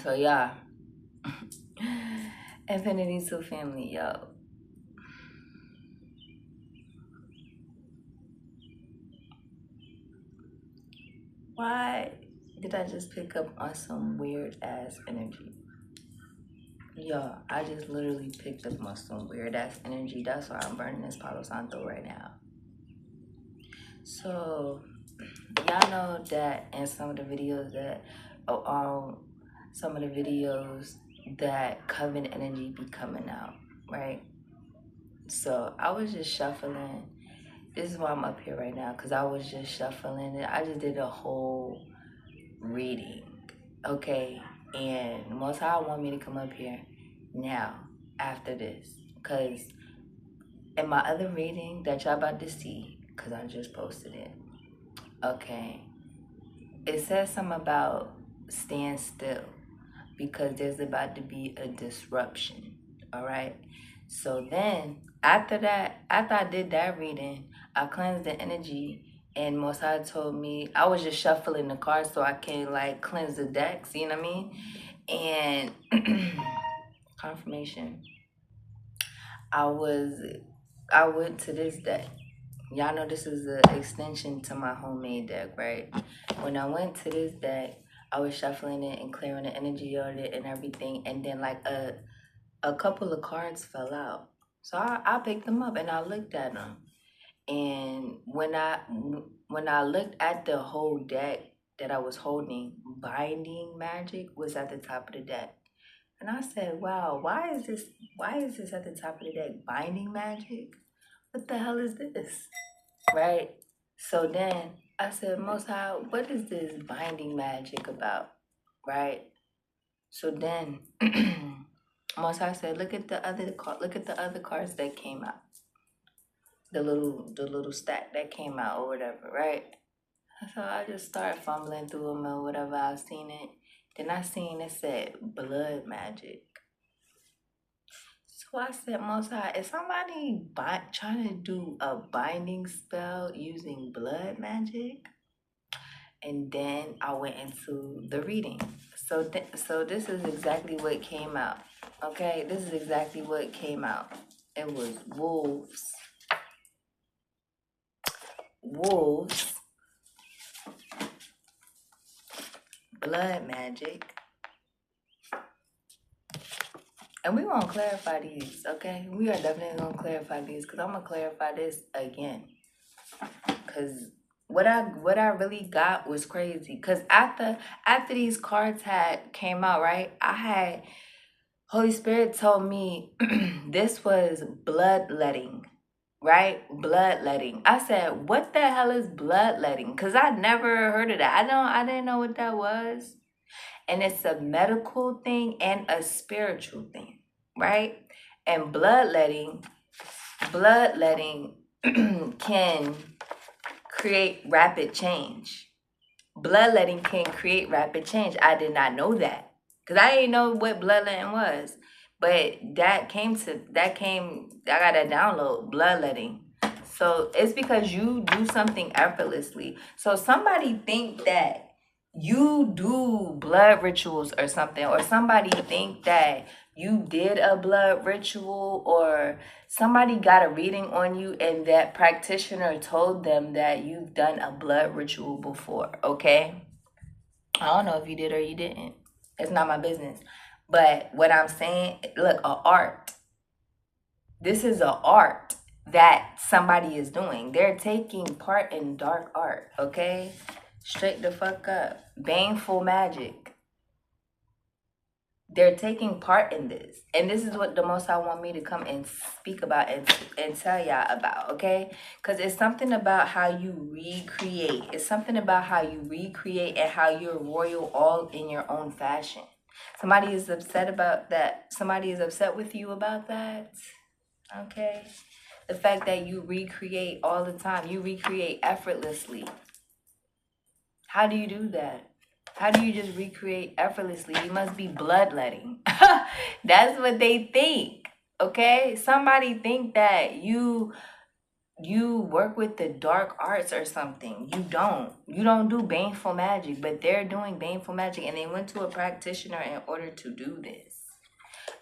So yeah, Infinity to family, yo. Why did I just pick up on some weird ass energy? Yo, I just literally picked up on some weird ass energy. That's why I'm burning this Palo Santo right now. So y'all know that in some of the videos that oh, some of the videos that coven energy be coming out, right? So I was just shuffling. This is why I'm up here right now, because I was just shuffling it. I just did a whole reading, okay? And most High want me to come up here now after this, because in my other reading that y'all about to see, because I just posted it, okay, it says something about stand still because there's about to be a disruption, all right? So then after that, after I did that reading, I cleansed the energy, and Mosai told me I was just shuffling the cards so I can like cleanse the decks, you know what I mean? And confirmation. I was I went to this deck. Y'all know this is an extension to my homemade deck, right? When I went to this deck, I was shuffling it and clearing the energy on it and everything, and then like a couple of cards fell out. So I picked them up and I looked at them. And when I looked at the whole deck that I was holding, binding magic was at the top of the deck. And I said, wow, why is this at the top of the deck? Binding magic? What the hell is this? Right? So then I said, Most High, what is this binding magic about? Right? So then Most High said, look at the other cards that came out. The little stack that came out or whatever, right? So I just started fumbling through them or whatever. I seen it. Then I seen it said blood magic. So I said, Most High, is somebody trying to do a binding spell using blood magic? And then I went into the reading. So this is exactly what came out. Okay, this is exactly what came out. It was wolves, blood magic, and we gonna clarify these. Okay, we are definitely gonna clarify these because I'm gonna clarify this again. Cause what I really got was crazy. Cause after these cards had came out, right? I had Holy Spirit told me this was bloodletting, right? Bloodletting. I said, what the hell is bloodletting? Cause I never heard of that. I didn't know what that was. And it's a medical thing and a spiritual thing, right? And bloodletting can create rapid change. Bloodletting can create rapid change. I did not know that because I didn't know what bloodletting was. But I got a download bloodletting. So it's because you do something effortlessly. So somebody think that you do blood rituals or something, or somebody think that you did a blood ritual, or somebody got a reading on you and that practitioner told them that you've done a blood ritual before, okay? I don't know if you did or you didn't. It's not my business. But what I'm saying, look, a art. This is a art that somebody is doing. They're taking part in dark art, okay? Straight the fuck up. Baneful magic. They're taking part in this. And this is what the Most High want me to come and speak about and tell y'all about, okay? Because it's something about how you recreate. It's something about how you recreate and how you're royal all in your own fashion. Somebody is upset about that. Somebody is upset with you about that, okay? The fact that you recreate all the time. You recreate effortlessly. How do you do that? How do you just recreate effortlessly? You must be bloodletting. That's what they think. Okay? Somebody think that you work with the dark arts or something. You don't do baneful magic, but they're doing baneful magic, and they went to a practitioner in order to do this.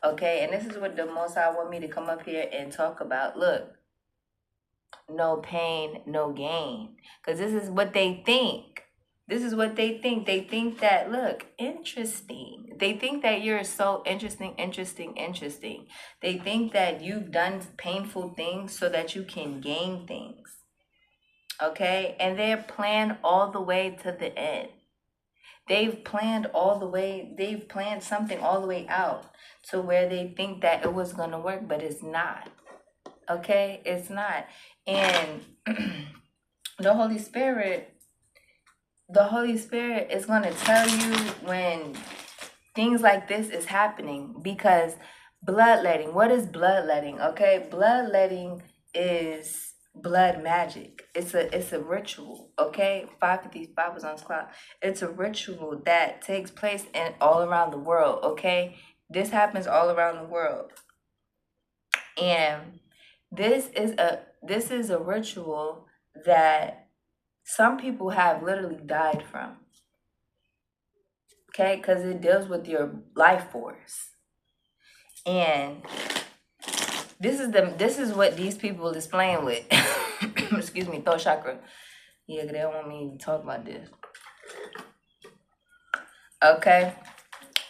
Okay, and this is what the Most High want me to come up here and talk about. Look, no pain, no gain. Because this is what they think. This is what they think. They think that, look, interesting. They think that you're so interesting, interesting, interesting. They think that you've done painful things so that you can gain things. Okay? And they're planned all the way to the end. They've planned something all the way out to where they think that it was going to work, but it's not. Okay? It's not. And the Holy Spirit is going to tell you when things like this is happening, because bloodletting, what is bloodletting? Okay, bloodletting is blood magic. It's a ritual. Okay, 555 was on this clock. It's a ritual that takes place in all around the world. Okay, this happens all around the world, and this is a ritual that some people have literally died from. Okay, because it deals with your life force. And this is what these people is playing with. Excuse me, throat chakra. Yeah, they don't want me to talk about this. Okay.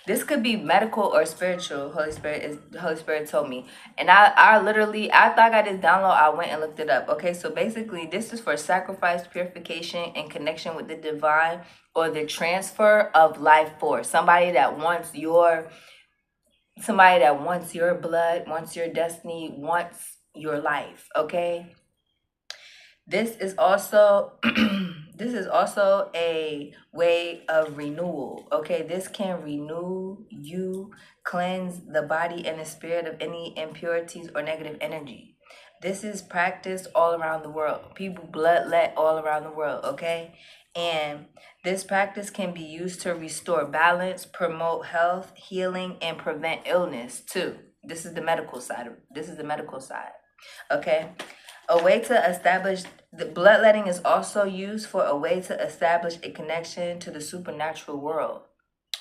This could be medical or spiritual. Holy Spirit told me. And I literally, after I got this download, I went and looked it up. Okay, so basically this is for sacrifice, purification, and connection with the divine, or the transfer of life force. Somebody that wants your blood, wants your destiny, wants your life. Okay. This is also a way of renewal. Okay, this can renew you, cleanse the body and the spirit of any impurities or negative energy. This is practiced all around the world. People bloodlet all around the world, okay? And this practice can be used to restore balance, promote health, healing, and prevent illness too. This is the medical side. Okay? A way to establish the bloodletting is also used for a way to establish a connection to the supernatural world.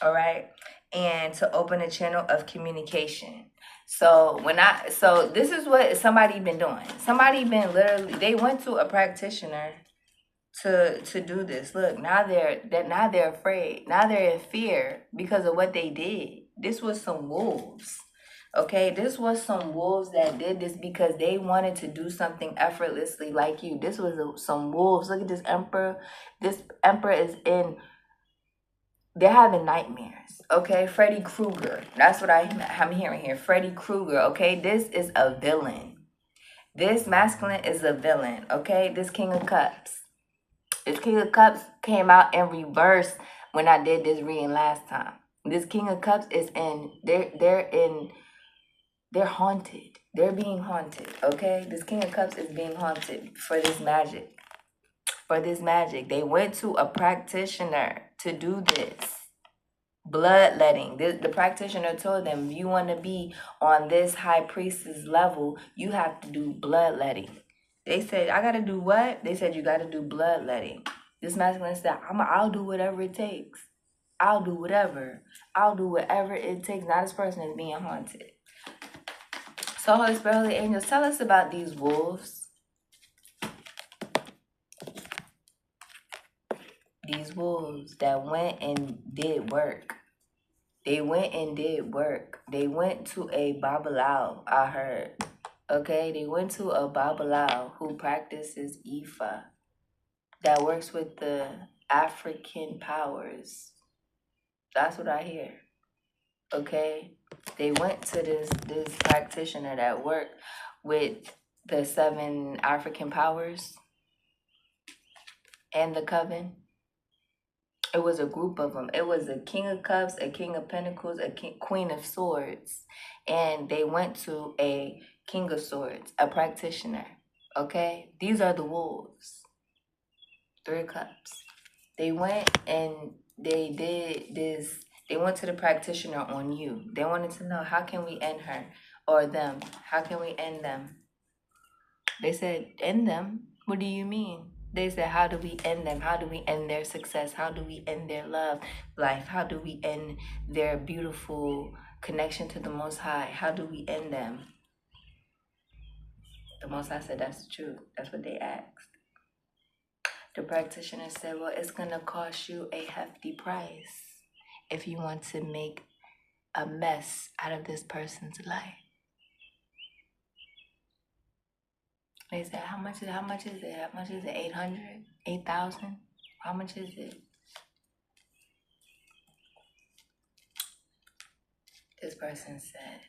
All right, and to open a channel of communication. So this is what somebody been doing. Somebody been literally, they went to a practitioner to do this. Look, now they're afraid. Now they're in fear because of what they did. This was some wolves. Okay, this was some wolves that did this because they wanted to do something effortlessly like you. This was some wolves. Look at this emperor. This emperor is in, they're having nightmares. Okay, Freddy Krueger. That's what I'm hearing here. Freddy Krueger. Okay, this is a villain. This masculine is a villain. Okay, this King of Cups. This King of Cups came out in reverse when I did this reading last time. This King of Cups is in, they're haunted. They're being haunted, okay? This King of Cups is being haunted for this magic. They went to a practitioner to do this. Bloodletting. The practitioner told them, you want to be on this high priestess level, you have to do bloodletting. They said, I got to do what? They said, you got to do bloodletting. This masculine said, I'll do whatever it takes. I'll do whatever it takes. Now this person is being haunted. So Holy Spirit, Holy Angels, tell us about these wolves. These wolves that went and did work. They went and did work. They went to a Babalao, I heard. Okay, they went to a Babalao who practices Ifa, that works with the African powers. That's what I hear. Okay, they went to this practitioner that worked with the 7 African powers and the coven. It was a group of them. It was a King of Cups, a King of Pentacles, a Queen of Swords, and they went to a King of Swords, a practitioner. Okay, these are the wolves. 3 of Cups. They went and they did this. They went to the practitioner on you. They wanted to know, how can we end her or them? How can we end them? They said, end them. What do you mean? They said, how do we end them? How do we end their success? How do we end their love life? How do we end their beautiful connection to the Most High? How do we end them? The Most High said, that's the truth. That's what they asked. The practitioner said, well, it's going to cost you a hefty price if you want to make a mess out of this person's life. They said, how much is it? How much is it? 800? 8,000? How much is it? This person said,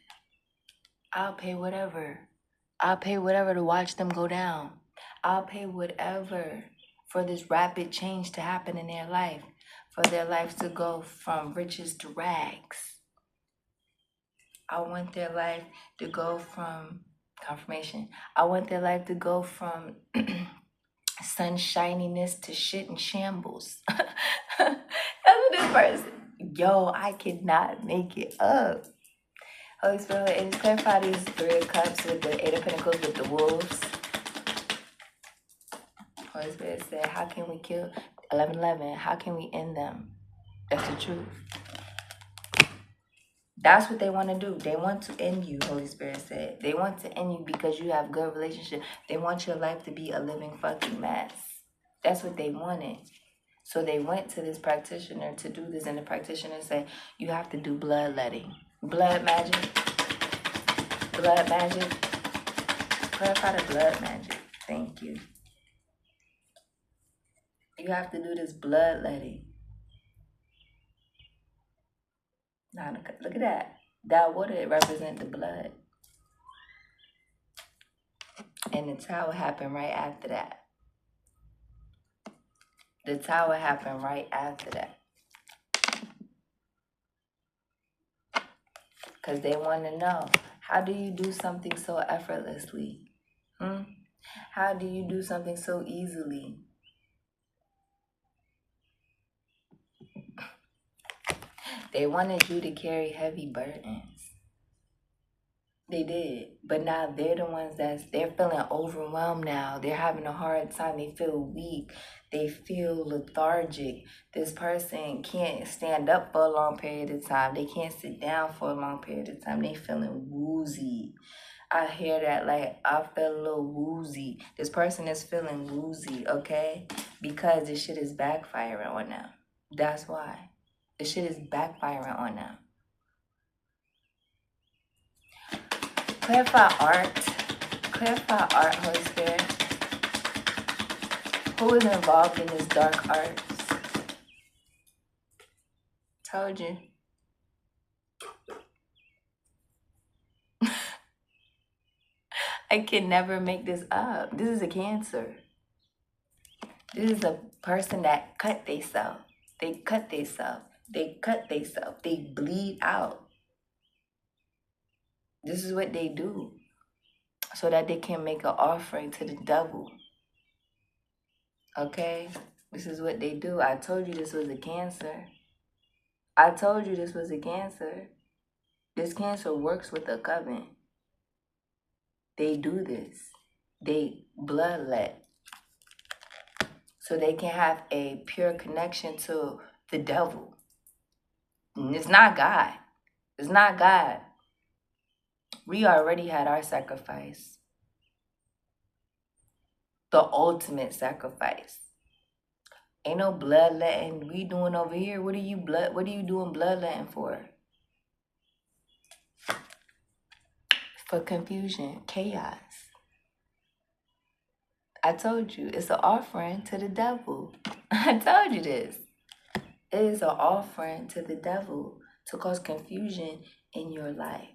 I'll pay whatever. I'll pay whatever to watch them go down. I'll pay whatever for this rapid change to happen in their life, for their life to go from riches to rags. I want their life to go from confirmation. I want their life to go from sunshininess to shit and shambles. That's what this person. Yo, I cannot make it up. Holy Spirit, and just clarify these 3 of Cups with the 8 of Pentacles with the wolves. Holy Spirit said, how can we kill 11:11? How can we end them? That's the truth. That's what they want to do. They want to end you, Holy Spirit said. They want to end you because you have good relationship. They want your life to be a living fucking mess. That's what they wanted. So they went to this practitioner to do this, and the practitioner said, you have to do bloodletting. Blood magic. Blood magic. Clarify the blood magic. Thank you. You have to do this bloodletting. Now look at that. That water represents the blood. And the tower happened right after that. The tower happened right after that. Because they want to know, how do you do something so effortlessly? How do you do something so easily? They wanted you to carry heavy burdens. They did. But now they're the ones they're feeling overwhelmed now. They're having a hard time. They feel weak. They feel lethargic. This person can't stand up for a long period of time. They can't sit down for a long period of time. They feeling woozy. I hear that, like, I feel a little woozy. This person is feeling woozy, okay? Because this shit is backfiring on them. That's why. This shit is backfiring on them. Clarify art. Clarify art, Holy Spirit. Who is involved in this dark arts? Told you. I can never make this up. This is a Cancer. This is a person that cut theyself. They cut theyself. They cut theyself. They bleed out. This is what they do so that they can make an offering to the devil. Okay? This is what they do. I told you this was a Cancer. I told you this was a Cancer. This Cancer works with a coven. They do this. They bloodlet. So they can have a pure connection to the devil. And it's not God. It's not God. We already had our sacrifice. The ultimate sacrifice. Ain't no bloodletting we doing over here. What are you doing bloodletting for? For confusion, chaos. I told you, it's an offering to the devil. I told you this. It is an offering to the devil to cause confusion in your life.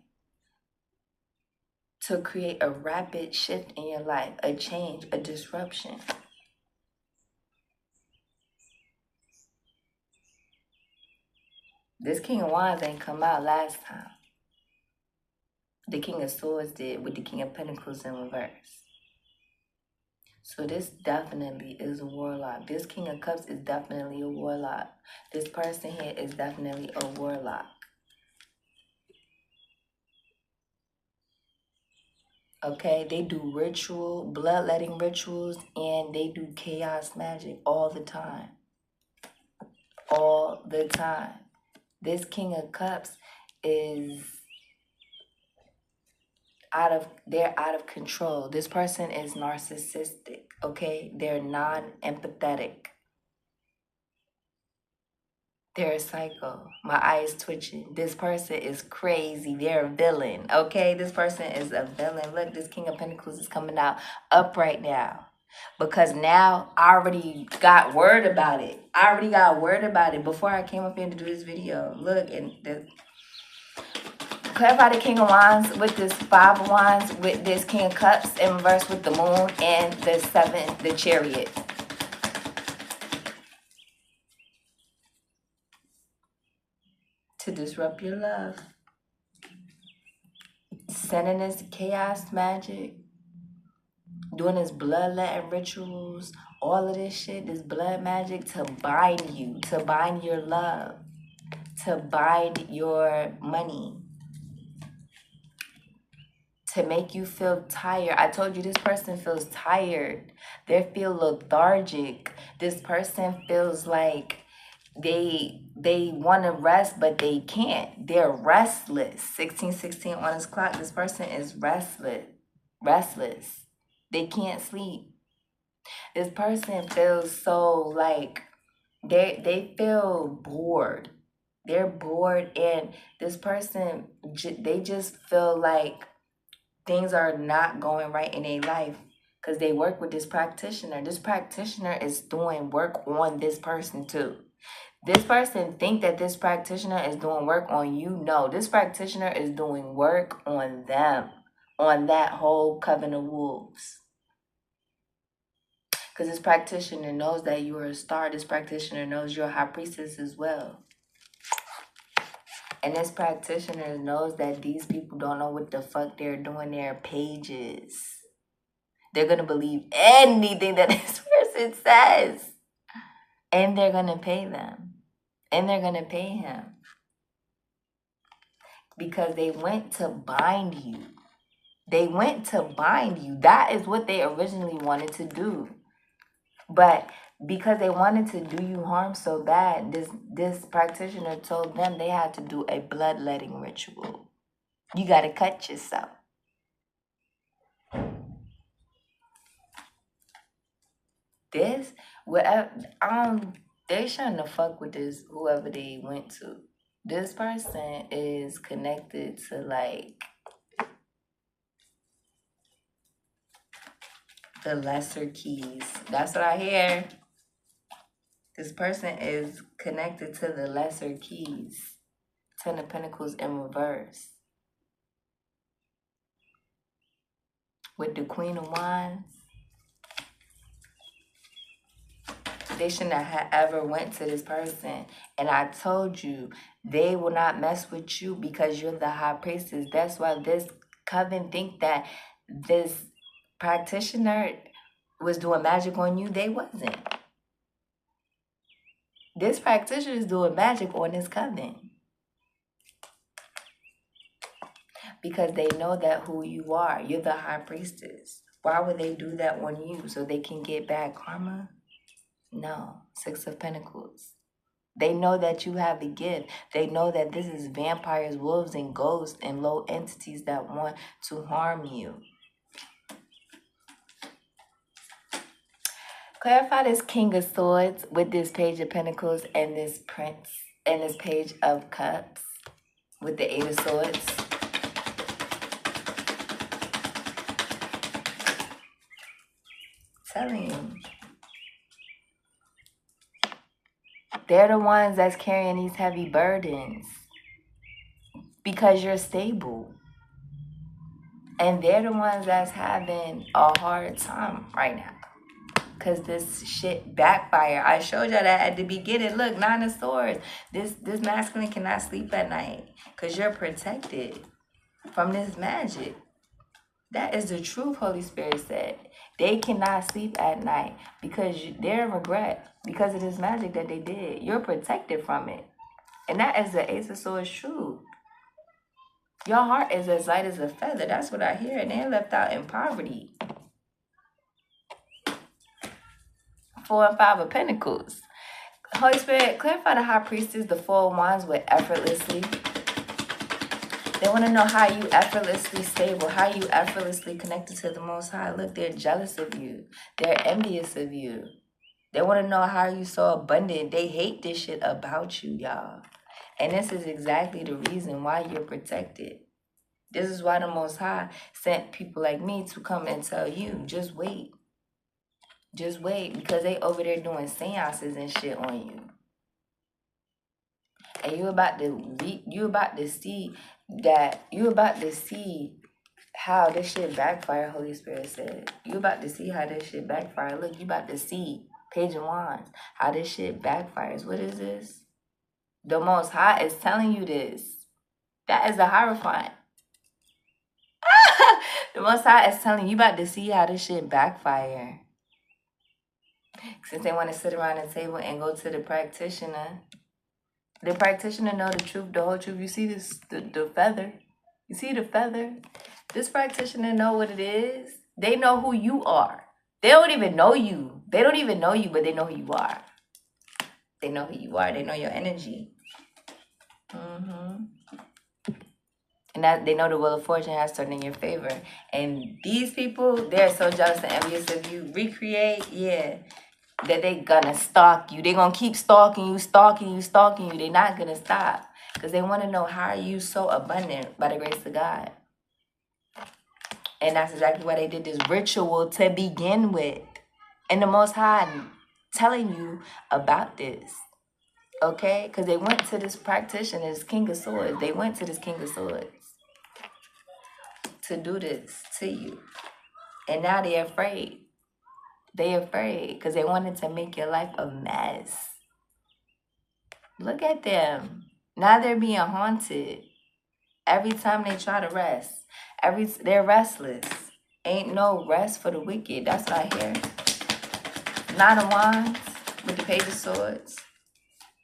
To create a rapid shift in your life, a change, a disruption. This King of Wands ain't come out last time. The King of Swords did with the King of Pentacles in reverse. So this definitely is a warlock. This King of Cups is definitely a warlock. This person here is definitely a warlock. Okay, they do bloodletting rituals, and they do chaos magic all the time. All the time. This King of Cups is they're out of control. This person is narcissistic, okay? They're non-empathetic. They're a psycho. My eye is twitching. This person is crazy. They're a villain, okay? This person is a villain. Look, this King of Pentacles is coming out up right now. Because now I already got word about it. I already got word about it before I came up here to do this video. Look, and the clarify the King of Wands with this Five of Wands, with this King of Cups in reverse with the Moon and the Chariot. To disrupt your love. Sending this chaos magic. Doing this bloodletting rituals. All of this shit, this blood magic to bind you. To bind your love. To bind your money. To make you feel tired. I told you this person feels tired. They feel lethargic. This person feels like they want to rest, but they can't. They're restless. 1616 on his clock. This person is restless. They can't sleep. This person feels so like they feel bored. They're bored, and this person, they just feel like things are not going right in their life because they work with this practitioner. This practitioner is doing work on this person too. This person think that this practitioner is doing work on you. No, this practitioner is doing work on them, on that whole coven of wolves. Because this practitioner knows that you are a star. This practitioner knows you're a high priestess as well. And this practitioner knows that these people don't know what the fuck they're doing their pages. They're going to believe anything that this person says. And they're going to pay them. And they're going to pay him. Because they went to bind you. They went to bind you. That is what they originally wanted to do. But because they wanted to do you harm so bad, this practitioner told them they had to do a bloodletting ritual. You got to cut yourself. This, whatever, they shouldn't have fuck with this, whoever they went to. This person is connected to like the lesser keys. That's what I hear. This person is connected to the lesser keys. Ten of Pentacles in reverse. With the Queen of Wands. They shouldn't have ever went to this person. And I told you, they will not mess with you because you're the high priestess. That's why this coven think that this practitioner was doing magic on you. They wasn't. This practitioner is doing magic on this coven. Because they know that who you are. You're the high priestess. Why would they do that on you? So they can get bad karma? No. Six of Pentacles. They know that you have a gift. They know that this is vampires, wolves, and ghosts and low entities that want to harm you. Clarify this King of Swords with this Page of Pentacles and this Prince and this Page of Cups with the Eight of Swords. Telling you. They're the ones that's carrying these heavy burdens because you're stable. And they're the ones that's having a hard time right now because this shit backfire. I showed y'all that at the beginning. Look, Nine of Swords. This masculine cannot sleep at night because you're protected from this magic. That is the truth, Holy Spirit said. They cannot sleep at night because they're in regret because of this magic that they did. You're protected from it. And that is the Ace of Swords truth. Your heart is as light as a feather. That's what I hear. And they're left out in poverty. 4 and 5 of Pentacles. Holy Spirit, clarify the high priestess, the 4 of Wands with effortlessly. They want to know how you effortlessly stable, how you effortlessly connected to the Most High. Look, they're jealous of you. They're envious of you. They want to know how you so abundant. They hate this shit about you, y'all. And this is exactly the reason why you're protected. This is why the Most High sent people like me to come and tell you, just wait. Just wait, because they over there doing seances and shit on you. And you about to see how this shit backfire, Holy Spirit said. You about to see how this shit backfire. Look, you about to see, Page of Wands, how this shit backfires. What is this? The Most High is telling you this. That is the Hierophant. The Most High is telling you about to see how this shit backfire. Since they want to sit around the table and go to the practitioner know the truth, the whole truth. You see this, the feather. You see the feather? This practitioner know what it is. They know who you are. They don't even know you. They don't even know you, but they know who you are. They know who you are. They know your energy. And that they know the wheel of fortune has turned in your favor. And these people, they're so jealous and envious of you. Recreate, yeah. That they gonna stalk you. They gonna keep stalking you. They're not gonna stop. Because they want to know, how are you so abundant by the grace of God? And that's exactly why they did this ritual to begin with. And the Most High telling you about this. Okay? Because they went to this practitioner, this King of Swords. They went to this King of Swords to do this to you. And now they're afraid. They're afraid because they wanted to make your life a mess. Look at them. Now they're being haunted. Every time they try to rest. They're restless. Ain't no rest for the wicked. That's what I hear. 9 of Wands with the Page of Swords.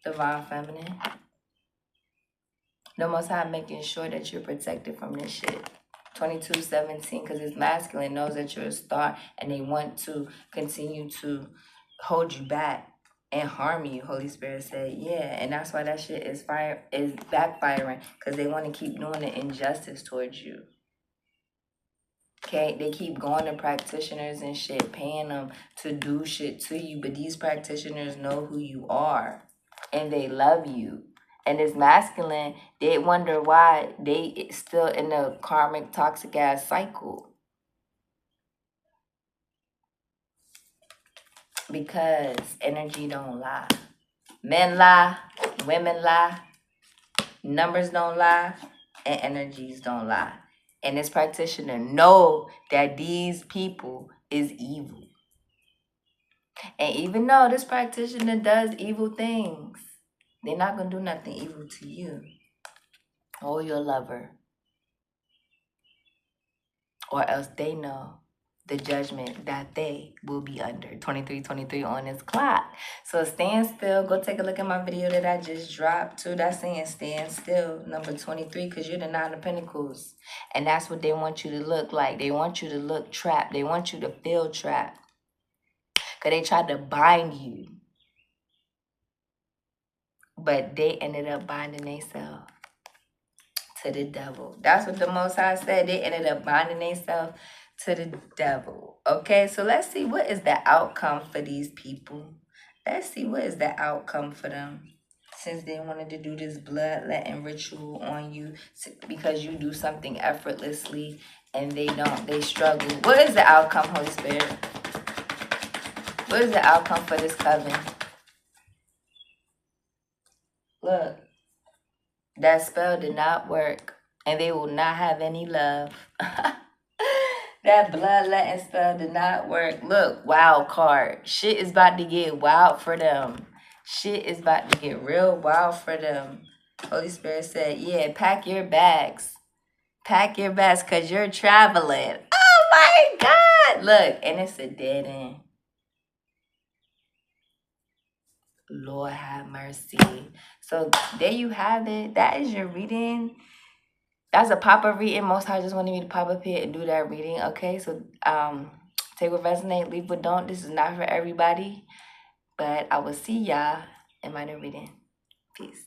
Divine Feminine. The Most High making sure that you're protected from this shit. 2217, because it's masculine, knows that you're a star and they want to continue to hold you back and harm you. Holy Spirit said, yeah, and that's why that shit is backfiring, because they want to keep doing the injustice towards you. Okay, they keep going to practitioners and shit, paying them to do shit to you, but these practitioners know who you are and they love you. And it's masculine, they wonder why they still in the karmic toxic ass cycle. Because energy don't lie. Men lie, women lie, numbers don't lie, and energies don't lie. And this practitioner know that these people is evil. And even though this practitioner does evil things, they're not going to do nothing evil to you or your lover. Or else they know the judgment that they will be under. 2323 on this clock. So stand still. Go take a look at my video that I just dropped too. That's saying stand still, number 23, because you're the 9 of Pentacles. And that's what they want you to look like. They want you to look trapped. They want you to feel trapped. Because they tried to bind you. But they ended up binding themselves to the devil. That's what the Most High said. They ended up binding themselves to the devil. Okay, so let's see what is the outcome for these people. Let's see what is the outcome for them. Since they wanted to do this bloodletting ritual on you because you do something effortlessly and they don't, they struggle. What is the outcome, Holy Spirit? What is the outcome for this coven? Look, that spell did not work and they will not have any love. That bloodletting spell did not work. Look, wild card. Shit is about to get wild for them. Shit is about to get real wild for them. Holy Spirit said, yeah, pack your bags. Pack your bags because you're traveling. Oh my God. Look, and it's a dead end. Lord have mercy. So there you have it. That is your reading. That's a pop-up reading. Most High just wanted me to pop up here and do that reading. Okay, so take what resonate, leave what don't. This is not for everybody, but I will see y'all in my new reading. Peace.